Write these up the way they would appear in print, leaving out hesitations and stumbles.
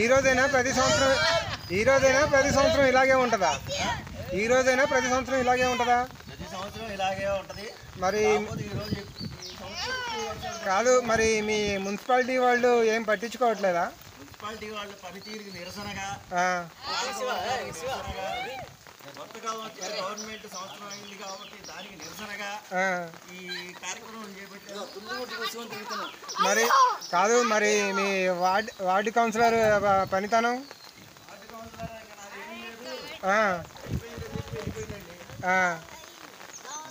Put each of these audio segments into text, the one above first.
ఈరోజైనా ప్రతి సంవత్సరం ఇలాగే ఉంటుందా? ఈరోజైనా ప్రతి సంవత్సరం ఇలాగే ఉంటుందా? ప్రతి సంవత్సరం ఇలాగే ఉంటుంది. మరి కాదు, మరి మీ మున్సిపాలిటీ వాళ్ళు ఏం పట్టించుకోవట్లేదా? మున్సిపాలిటీ వాళ్ళ పనితీరుకి నిరసనగా కొత్తగా వచ్చిన గవర్నమెంట్ సంవత్సరం అయింది కాబట్టి దానికి నిరసనగా ఈ కార్యక్రమం చేపట్టారు. మరి కాదు, మరి మీ వార్డు కౌన్సిలర్ పనితనం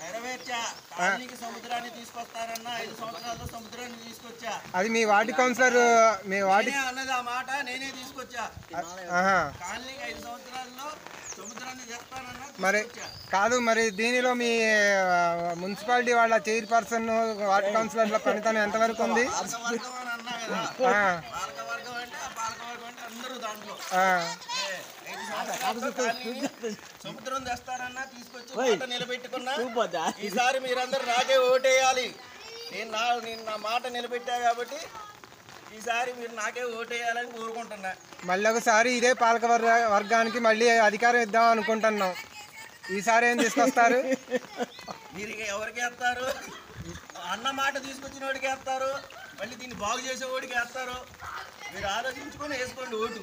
నెరవేర్చా. కాలనీకి సముద్రాన్ని తీసుకొస్తారన్నా 5 సంవత్సరాల్లో సముద్రాన్ని తీసుకొచ్చా. అది మీ వార్డు కౌన్సిలర్ అన్నది ఆ మాట నేనే తీసుకొచ్చా. కాలనీకి 5 సంవత్సరాల్లో సముద్రాన్ని తెస్తానన్నా. మరి కాదు, మరి దీనిలో మీ మున్సిపాలిటీ వాళ్ళ చైర్పర్సన్ వార్డు కౌన్సిలర్ల పనితనం ఎంతవరకు ఉంది? సముద్రం తెస్తారన్నా తీసుకొచ్చి నిలబెట్టుకున్నా. ఈసారి మీరందరూ నాకే ఓటేయాలి. నేను నా మాట నిలబెట్టా కాబట్టి ఈసారి మీరు నాకే ఓటేయాలని కోరుకుంటున్నా. మళ్ళీ ఒకసారి ఇదే పాలక వర్గానికి మళ్ళీ అధికారం ఇద్దాం అనుకుంటున్నాం. ఈసారి ఏం తీసుకొస్తారు? మీరు ఎవరికి వేస్తారు? అన్న మాట తీసుకొచ్చిన వాడికి వేస్తారు, మళ్ళీ దీన్ని బాగు చేసే వాడికి వేస్తారు. మీరు ఆలోచించుకొని వేసుకోండి ఓటు.